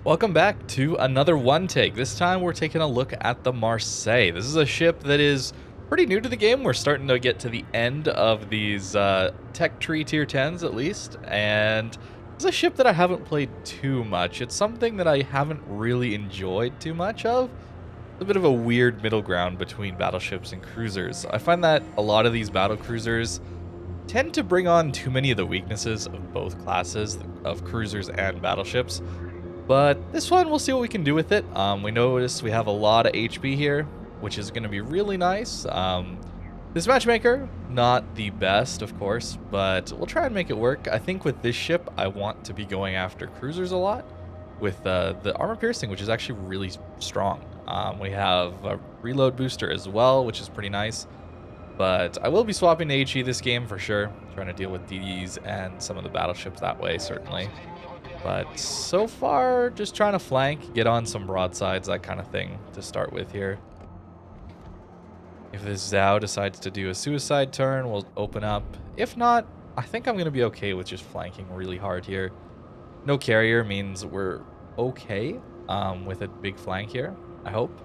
Welcome back to another one take. This time we're taking a look at the Marseille. This is a ship that is pretty new to the game. We're starting to get to the end of these tech tree tier 10s at least, and it's a ship that I haven't played too much. It's something that I haven't really enjoyed too much of. It's a bit of a weird middle ground between battleships and cruisers. I find that a lot of these battle cruisers tend to bring on too many of the weaknesses of both classes of cruisers and battleships. But this one, we'll see what we can do with it. We notice we have a lot of HP here, which is going to be really nice. This matchmaker, not the best, of course, but we'll try and make it work. I think with this ship, I want to be going after cruisers a lot with the armor piercing, which is actually really strong. We have a reload booster as well, which is pretty nice. But I will be swapping to HE this game for sure, trying to deal with DDs and some of the battleships that way, certainly. But so far, just trying to flank, get on some broadsides, that kind of thing to start with here. If this Zao decides to do a suicide turn, we'll open up. If not, I think I'm going to be okay with just flanking really hard here. No carrier means we're okay with a big flank here, I hope.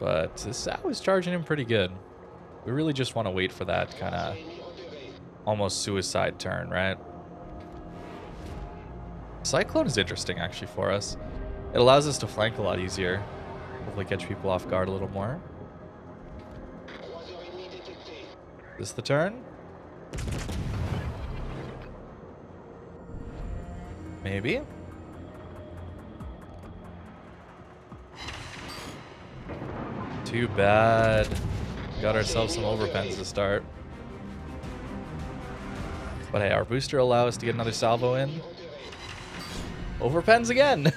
But this Zao is charging him pretty good. We really just want to wait for that kind of almost suicide turn, right? Cyclone is interesting, actually, for us. It allows us to flank a lot easier. Hopefully catch people off guard a little more. Is this the turn? Maybe. Too bad. Got ourselves some overpens to start. But hey, our booster will allow us to get another salvo in. Overpens again.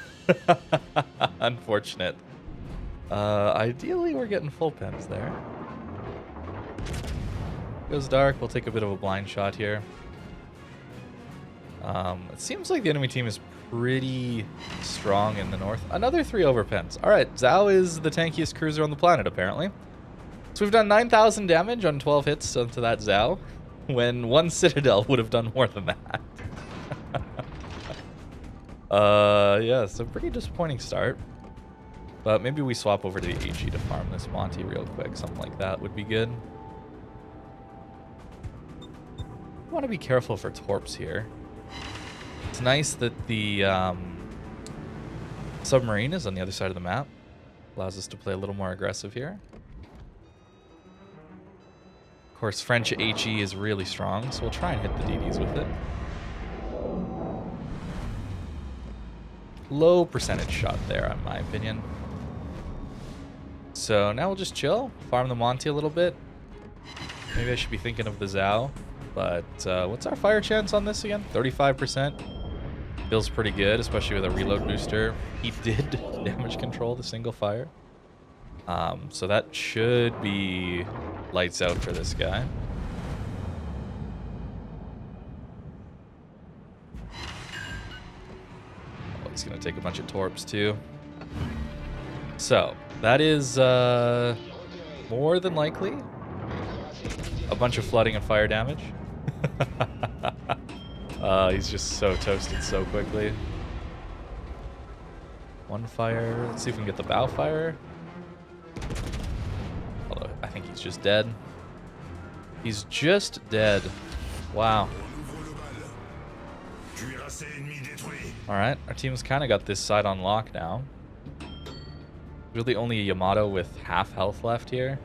Unfortunate. Ideally, we're getting full pens there. Goes dark. We'll take a bit of a blind shot here. It seems like the enemy team is pretty strong in the north. Another 3 overpens. All right, Zao is the tankiest cruiser on the planet, apparently. So we've done 9,000 damage on 12 hits onto that Zao, when one Citadel would have done more than that. Yeah, it's a pretty disappointing start. But maybe we swap over to the HE to farm this Monty real quick. Something like that would be good. Want to be careful for torps here. It's nice that the submarine is on the other side of the map. Allows us to play a little more aggressive here. Of course, French HE is really strong, so we'll try and hit the DDs with it. Low percentage shot there, in my opinion. So now we'll just chill, farm the Monty a little bit. Maybe I should be thinking of the Zao. But what's our fire chance on this again? 35%. Feels pretty good, especially with a reload booster. He did damage control the single fire. So that should be lights out for this guy. Oh, he's going to take a bunch of torps too. So that is more than likely a bunch of flooding and fire damage. He's just so toasted so quickly. One fire. Let's see if we can get the bow fire. Although I think he's just dead. He's just dead. Wow. Alright, our team's kind of got this side on lock now. Really only a Yamato with half health left here.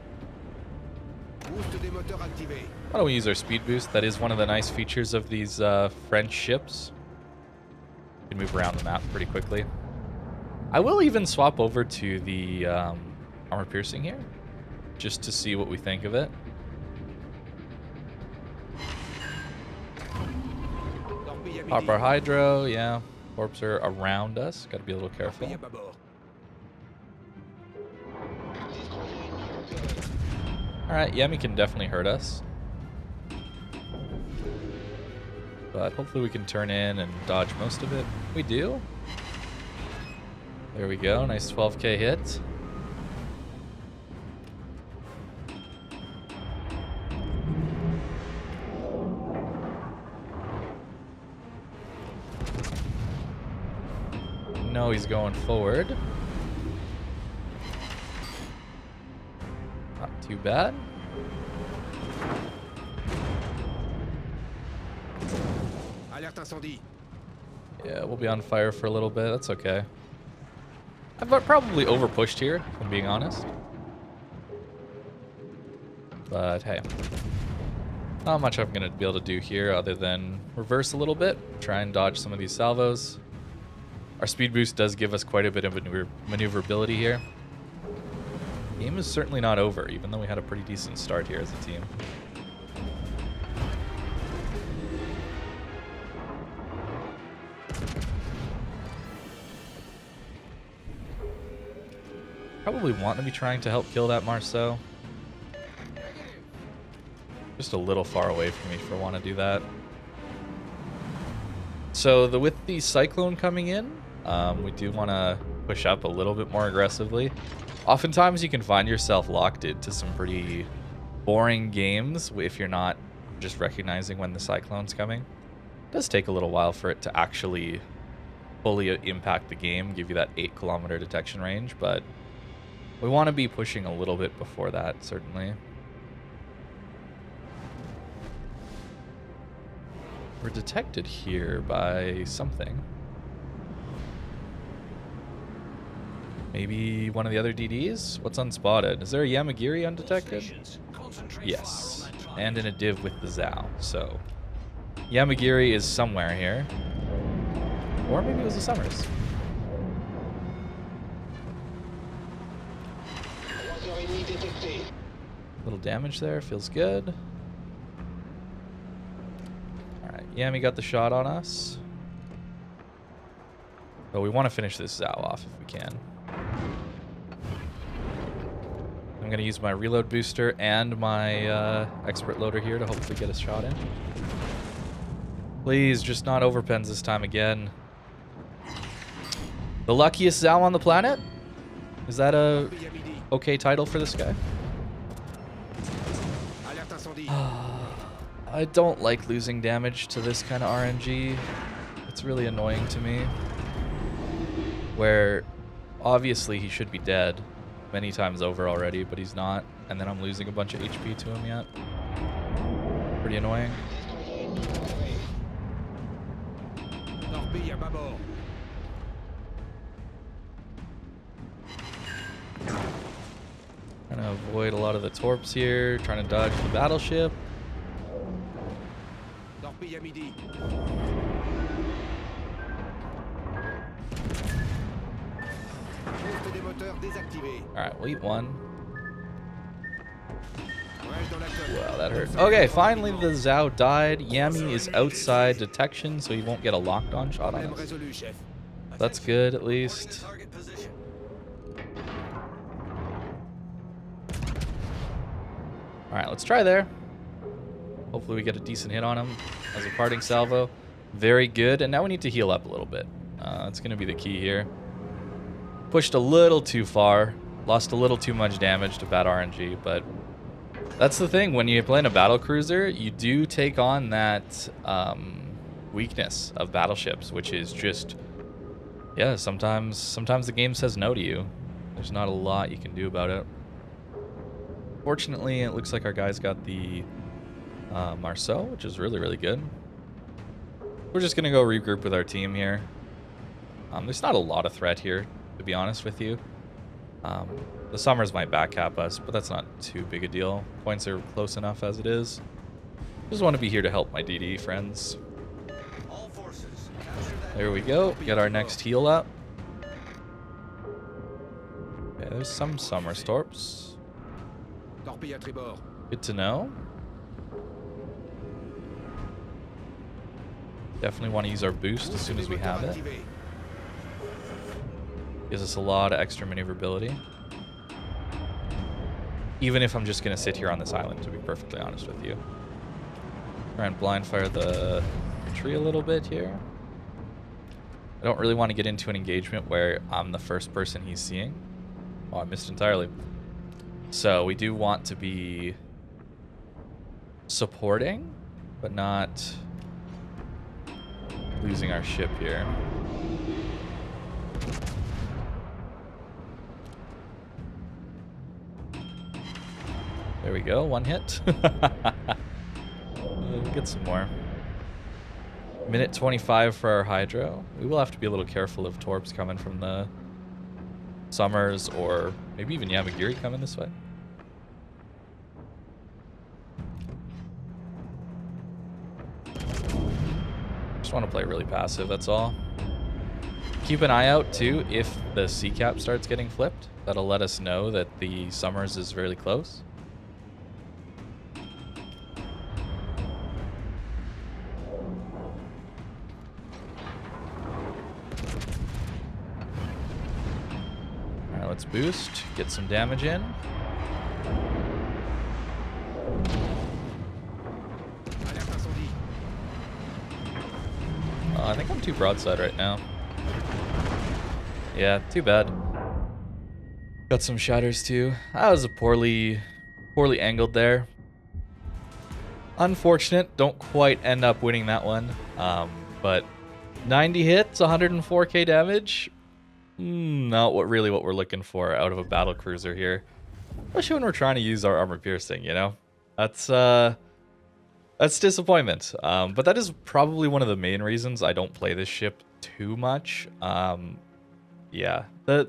Why don't we use our speed boost? That is one of the nice features of these French ships. You can move around the map pretty quickly. I will even swap over to the armor piercing here, just to see what we think of it. Pop our hydro, yeah. Torps are around us. Got to be a little careful. Alright, Yami can definitely hurt us. But hopefully we can turn in and dodge most of it. We do. There we go. Nice 12k hit. know he's going forward. Not too bad. Alerte incendie. Yeah, we'll be on fire for a little bit. That's okay. I've probably overpushed here, if I'm being honest. But hey, not much I'm going to be able to do here other than reverse a little bit, try and dodge some of these salvos. Our speed boost does give us quite a bit of maneuverability here. Game is certainly not over, even though we had a pretty decent start here as a team. Probably want to be trying to help kill that Marseille. Just a little far away from me for want to do that. So with the cyclone coming in, we do want to push up a little bit more aggressively. Oftentimes you can find yourself locked into some pretty boring games if you're not just recognizing when the cyclone's coming. It does take a little while for it to actually fully impact the game, give you that 8-kilometer detection range, but we want to be pushing a little bit before that, certainly. We're detected here by something. Maybe one of the other DDs? What's unspotted? Is there a Yamagiri undetected? Yes. And in a div with the Zao. So, Yamagiri is somewhere here. Or maybe it was the Summers. Little damage there, feels good. Alright, Yami got the shot on us. But we want to finish this Zao off if we can. I'm going to use my reload booster and my expert loader here to hopefully get a shot in. Please, just not overpens this time again. The luckiest Zao on the planet? Is that a okay title for this guy? I don't like losing damage to this kind of RNG. It's really annoying to me. Where obviously he should be dead many times over already, but he's not. And then I'm losing a bunch of HP to him yet. Pretty annoying. Trying to avoid a lot of the torps here, trying to dodge the battleship. Alright, we'll eat one. Wow, that hurt. Okay, finally the Zao died. Yami is outside detection, so he won't get a locked-on shot on us. That's good, at least. Alright, let's try there. Hopefully we get a decent hit on him as a parting salvo. Very good, and now we need to heal up a little bit. That's going to be the key here. Pushed a little too far. Lost a little too much damage to bad RNG, but that's the thing. When you're playing a battle cruiser, you do take on that weakness of battleships, which is just, yeah, sometimes the game says no to you. There's not a lot you can do about it. Fortunately, it looks like our guys got the Marseille, which is really, really good. We're just going to go regroup with our team here. There's not a lot of threat here, to be honest with you. The Summers might backcap us, but that's not too big a deal. Points are close enough as it is. Just want to be here to help my DD friends. There we go. Get our next heal up. Okay, there's some Summer Torps. Good to know. Definitely want to use our boost as soon as we have it. Gives us a lot of extra maneuverability. Even if I'm just going to sit here on this island, to be perfectly honest with you. Try and blind fire the tree a little bit here. I don't really want to get into an engagement where I'm the first person he's seeing. Oh, I missed entirely. So we do want to be supporting, but not losing our ship here. There we go, one hit. Get some more. Minute 25 for our hydro. We will have to be a little careful of torps coming from the Summers or maybe even Yamagiri coming this way. Just want to play really passive, that's all. Keep an eye out too if the C cap starts getting flipped. That'll let us know that the Summers is really close. Alright, let's boost, get some damage in. I think I'm too broadside right now. Yeah, too bad. Got some shatters too. That was a poorly angled there. Unfortunate, don't quite end up winning that one. But 90 hits, 104k damage. Not really what we're looking for out of a battle cruiser here. Especially when we're trying to use our armor piercing, you know? That's disappointment. But that is probably one of the main reasons I don't play this ship too much. Yeah, the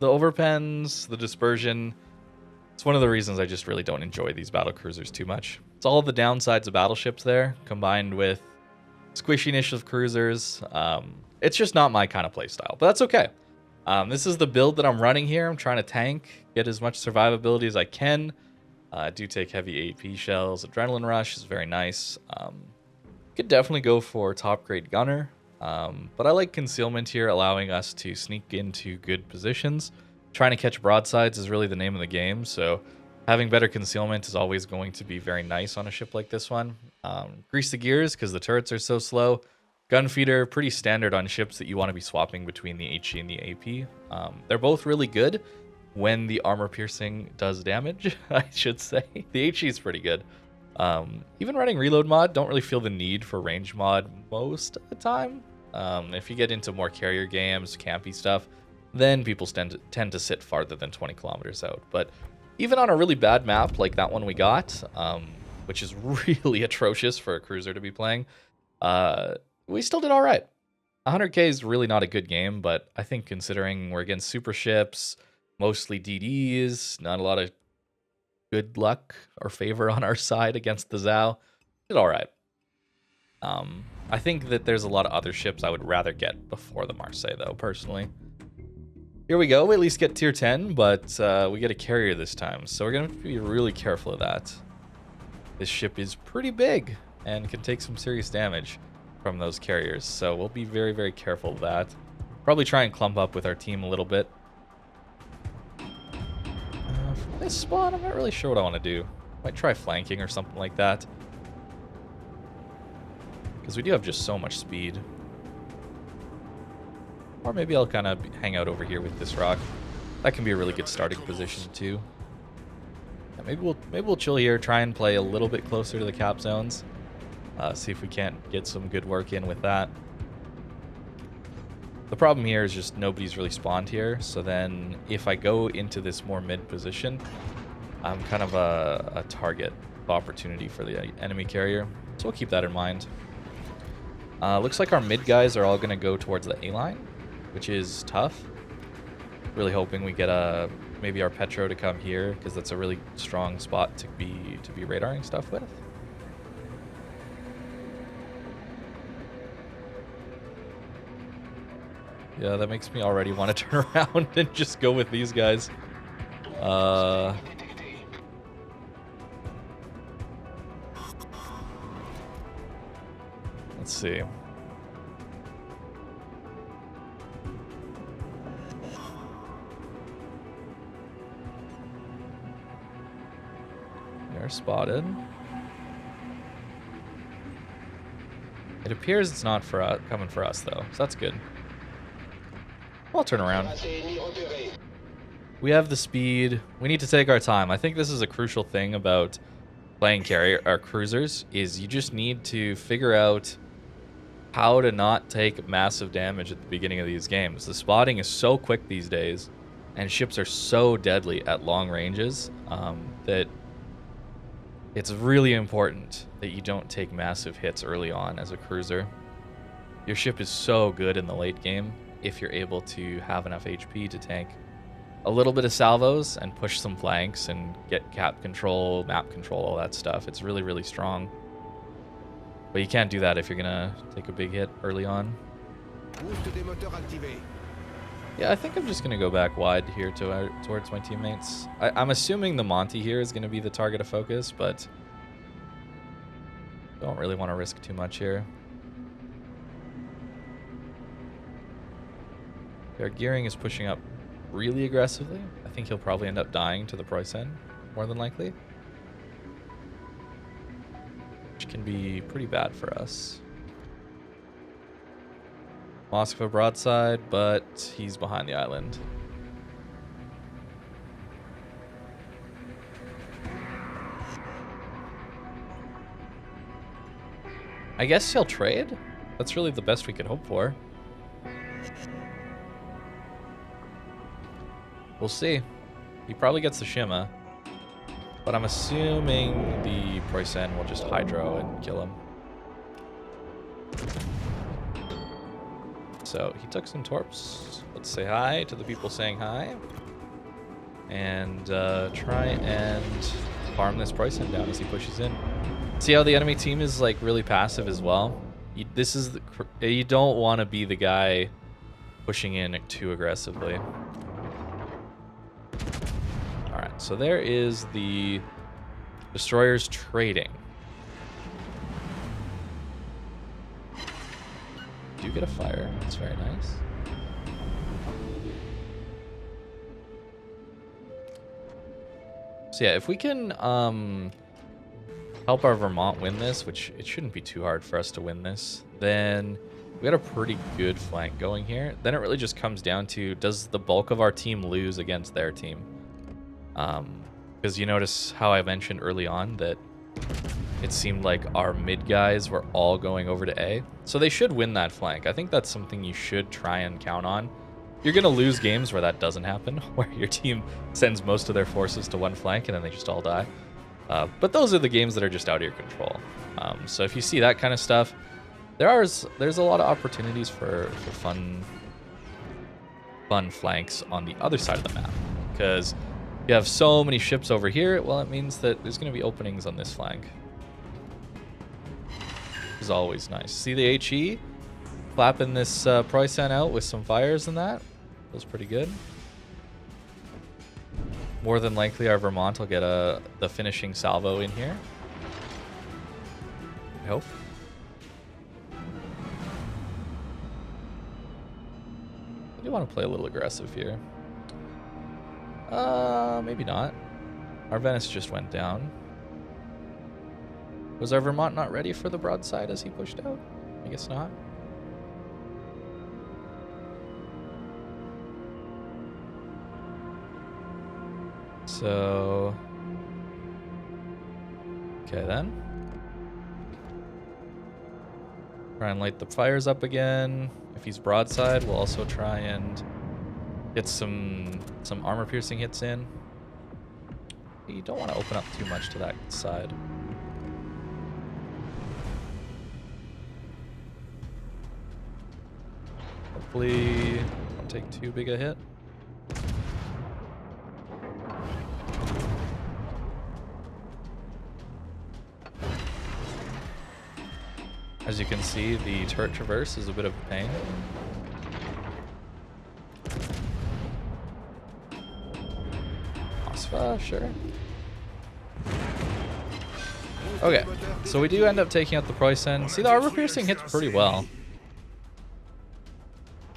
overpens, the dispersion, it's one of the reasons I just really don't enjoy these battle cruisers too much. It's all the downsides of battleships there, combined with squishiness of cruisers. It's just not my kind of playstyle, but that's okay. This is the build that I'm running here. I'm trying to tank, get as much survivability as I can. I do take heavy AP shells. Adrenaline Rush is very nice. Could definitely go for top grade gunner. But I like concealment here, allowing us to sneak into good positions. Trying to catch broadsides is really the name of the game, so having better concealment is always going to be very nice on a ship like this one. Grease the gears because the turrets are so slow. Gun feeder, pretty standard on ships that you want to be swapping between the HE and the AP. They're both really good when the armor piercing does damage, I should say. The HE is pretty good. Even running reload mod, don't really feel the need for range mod most of the time. If you get into more carrier games, campy stuff, then people tend to sit farther than 20 kilometers out. But even on a really bad map like that one we got, which is really atrocious for a cruiser to be playing, we still did all right. 100k is really not a good game, but I think considering we're against super ships, mostly DDs, not a lot of good luck or favor on our side against the Zao, did all right. I think that there's a lot of other ships I would rather get before the Marseille, though, personally. Here we go. We at least get tier 10, but we get a carrier this time, so we're going to be really careful of that. This ship is pretty big and can take some serious damage from those carriers, so we'll be very, very careful of that. Probably try and clump up with our team a little bit. From this spot, I'm not really sure what I want to do. Might try flanking or something like that, because we do have just so much speed. Or maybe I'll kind of hang out over here with this rock. That can be a really good starting position too. Yeah, maybe we'll chill here, try and play a little bit closer to the cap zones. See if we can't get some good work in with that. The problem here is just nobody's really spawned here, so then if I go into this more mid position, I'm kind of a target of opportunity for the enemy carrier. So we'll keep that in mind. Looks like our mid guys are all going to go towards the A line, which is tough. Really hoping we get maybe our Petro to come here, because that's a really strong spot to be radaring stuff with. Yeah, that makes me already want to turn around and just go with these guys. Let's see. They're spotted. It appears it's not coming for us though, so that's good. I'll turn around. We have the speed. We need to take our time. I think this is a crucial thing about playing carrier or cruisers, is you just need to figure out how to not take massive damage at the beginning of these games. The spotting is so quick these days, and ships are so deadly at long ranges that it's really important that you don't take massive hits early on as a cruiser. Your ship is so good in the late game if you're able to have enough HP to tank a little bit of salvos and push some flanks and get cap control, map control, all that stuff. It's really, really strong. But you can't do that if you're gonna take a big hit early on. Yeah, I think I'm just gonna go back wide here towards my teammates. I'm assuming the Monty here is gonna be the target of focus, but don't really want to risk too much here. Our gearing is pushing up really aggressively. I think he'll probably end up dying to the Preußen, more than likely. Which can be pretty bad for us. Moskva broadside, but he's behind the island. I guess he'll trade? That's really the best we could hope for. We'll see. He probably gets the Shima, but I'm assuming the Preußen will just hydro and kill him. So he took some torps. Let's say hi to the people saying hi. And try and farm this Preußen down as he pushes in. See how the enemy team is like really passive as well? You don't want to be the guy pushing in too aggressively. Alright, so there is the destroyers trading. Do get a fire. That's very nice. So yeah, if we can help our Vermont win this, which it shouldn't be too hard for us to win this, then we got a pretty good flank going here. Then it really just comes down to, does the bulk of our team lose against their team? Because you notice how I mentioned early on that it seemed like our mid guys were all going over to A. So they should win that flank. I think that's something you should try and count on. You're going to lose games where that doesn't happen, where your team sends most of their forces to one flank and then they just all die. But those are the games that are just out of your control. So if you see that kind of stuff, there's a lot of opportunities for fun flanks on the other side of the map. Because you have so many ships over here, well, it means that there's going to be openings on this flank. Which is always nice. See the HE? Flapping this Preußen out with some fires and that. Feels pretty good. More than likely, our Vermont will get the finishing salvo in here. I hope. I do want to play a little aggressive here. Maybe not. Our Venice just went down. Was our Vermont not ready for the broadside as he pushed out? I guess not. So... okay then. Try and light the fires up again. If he's broadside, we'll also try and get some armor piercing hits in. You don't want to open up too much to that side. Hopefully don't take too big a hit. As you can see, the turret traverse is a bit of a pain. Sure. Okay, so we do end up taking out the Preußen. See, the armor piercing hits pretty well.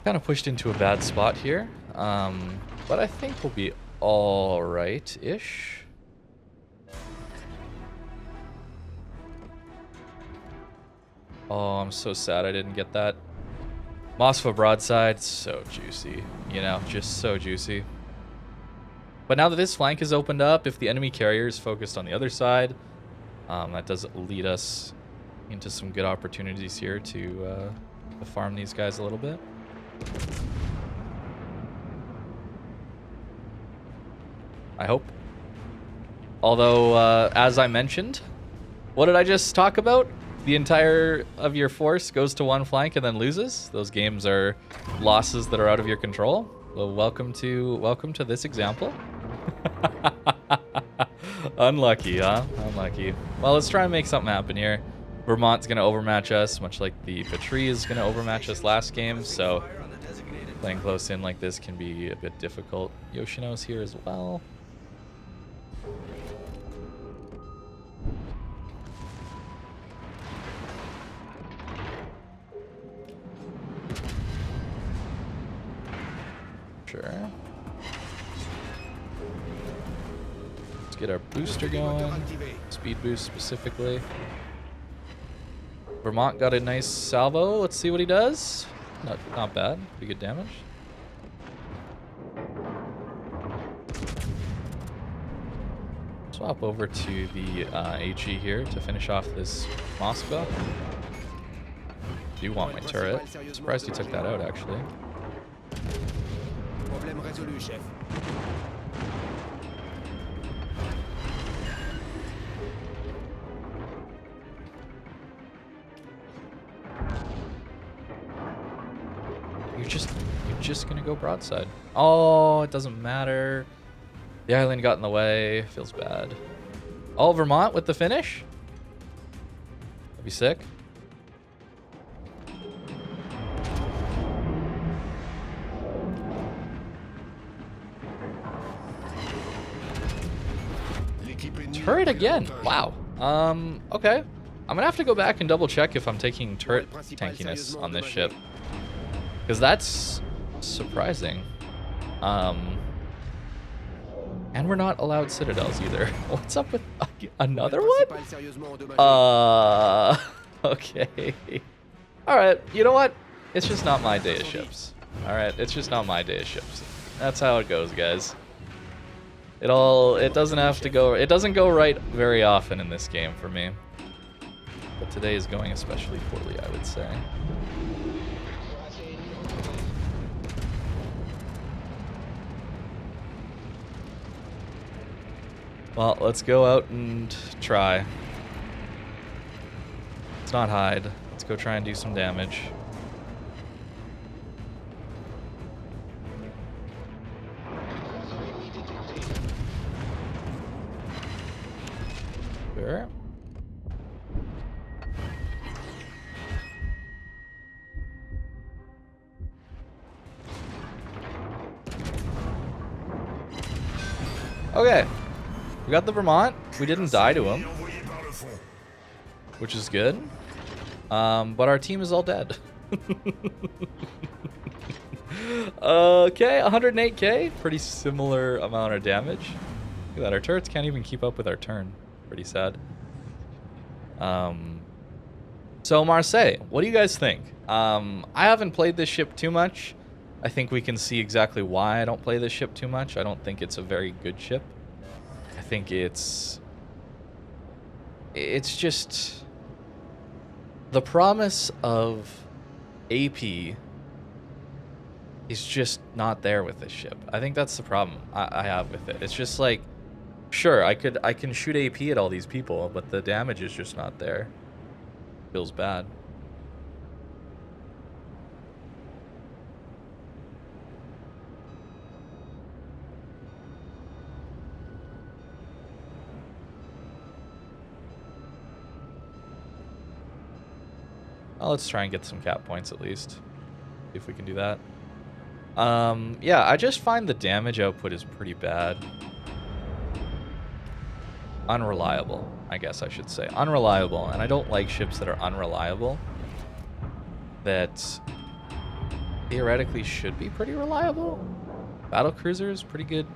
Kind of pushed into a bad spot here, but I think we'll be all right-ish. Oh, I'm so sad I didn't get that. Moskva broadside, so juicy, you know, just so juicy. But now that this flank is opened up, if the enemy carrier is focused on the other side, that does lead us into some good opportunities here to farm these guys a little bit. I hope. Although, as I mentioned, what did I just talk about? The entire of your force goes to one flank and then loses. Those games are losses that are out of your control. Well, welcome to this example. Unlucky, huh? Unlucky. Well, let's try and make something happen here. Vermont's gonna overmatch us, much like the Patrie is gonna overmatch us last game. So playing close in like this can be a bit difficult. Yoshino's here as well. Sure. Let's get our booster going. Speed boost specifically. Vermont got a nice salvo. Let's see what he does. Not bad. Pretty good damage. Swap over to the HE here to finish off this Moscow. Do want my turret. Surprised he took that out actually. Problème résolu, chef. You're just gonna go broadside. Oh, it doesn't matter. The island got in the way. Feels bad. Oh, Vermont with the finish. That'd be sick. Turret again. Wow. Okay. I'm gonna have to go back and double check if I'm taking turret tankiness on this ship, because that's surprising. And we're not allowed citadels either. What's up with another one? Okay. All right. You know what? It's just not my day of ships. All right. It's just not my day of ships. That's how it goes, guys. It doesn't have to go, it doesn't go right very often in this game for me. But today is going especially poorly, I would say. Well, let's go out and try. Let's not hide. Let's go try and do some damage. Sure. Okay. We got the Vermont. We didn't die to him, which is good. But our team is all dead. Okay, 108k. Pretty similar amount of damage. Look at that. Our turrets can't even keep up with our turn. Pretty sad. So Marseille, what do you guys think? I haven't played this ship too much. I think we can see exactly why I don't play this ship too much. I don't think it's a very good ship. I think it's just the promise of AP is just not there with this ship. I think that's the problem I have with it. It's just like, sure, I can shoot AP at all these people, but the damage is just not there. Feels bad. Well, let's try and get some cap points at least. See if we can do that. Yeah, I just find the damage output is pretty bad. Unreliable, I guess I should say. Unreliable, and I don't like ships that are unreliable. That theoretically should be pretty reliable. Battle cruisers, pretty good,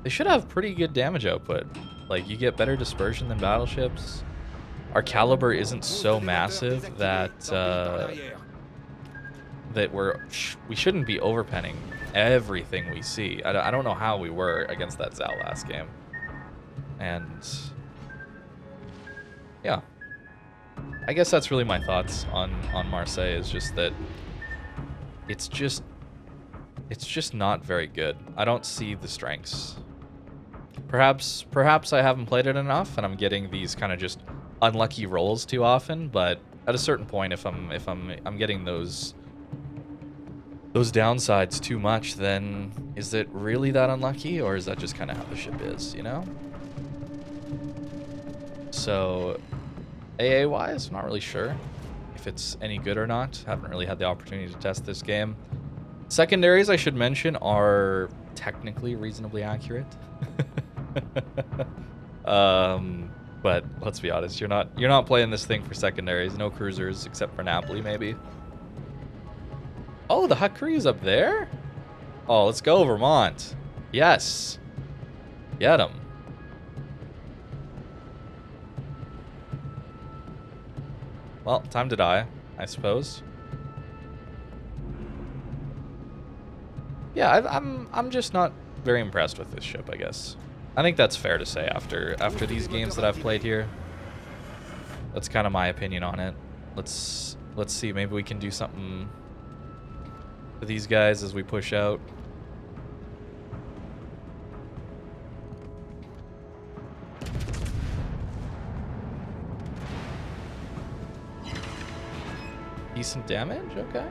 they should have pretty good damage output. Like, you get better dispersion than battleships. Our caliber isn't so massive that that we shouldn't be overpenning everything we see. I don't know how we were against that Zao last game. And yeah, I guess that's really my thoughts on Marseille, is just that it's just not very good. I don't see the strengths. Perhaps I haven't played it enough and I'm getting these kind of just unlucky rolls too often, but at a certain point, if I'm getting those downsides too much, then is it really that unlucky, or is that just kind of how the ship is, you know? So AA wise, I'm not really sure if it's any good or not. Haven't really had the opportunity to test this game. Secondaries, I should mention, are technically reasonably accurate. But let's be honest, you're not playing this thing for secondaries. No cruisers except for Napoli, maybe. Oh, the Hakri's up there? Oh, let's go, Vermont. Yes. Get him. Well, time to die, I suppose. Yeah, I'm just not very impressed with this ship, I guess. I think that's fair to say after these games that I've played here. That's kind of my opinion on it. Let's see, maybe we can do something for these guys as we push out. Decent damage, okay.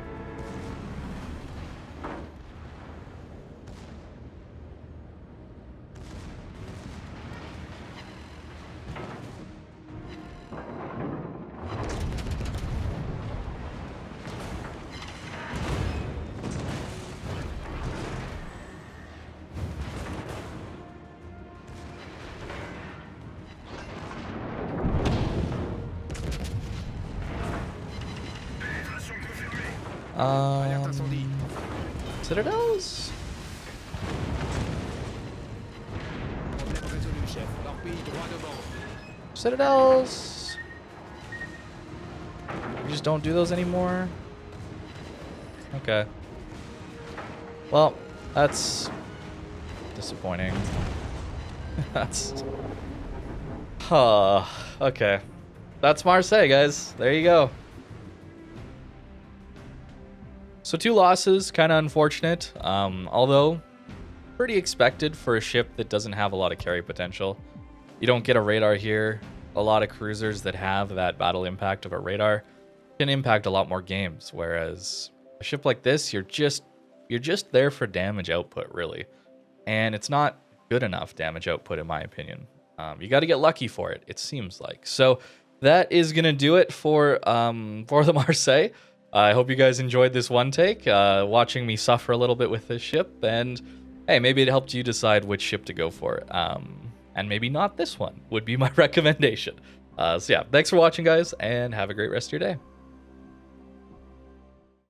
Citadels? Citadels? We just don't do those anymore? Okay. Well, that's disappointing. That's... okay. That's Marseille, guys. There you go. So 2 losses, kind of unfortunate, although pretty expected for a ship that doesn't have a lot of carry potential. You don't get a radar here. A lot of cruisers that have that battle impact of a radar can impact a lot more games, whereas a ship like this, you're just there for damage output, really. And it's not good enough damage output, in my opinion. You got to get lucky for it, it seems like. So that is going to do it for the Marseille. I hope you guys enjoyed this one take, watching me suffer a little bit with this ship, and hey, maybe it helped you decide which ship to go for, and maybe not this one would be my recommendation. So yeah, thanks for watching, guys, and have a great rest of your day.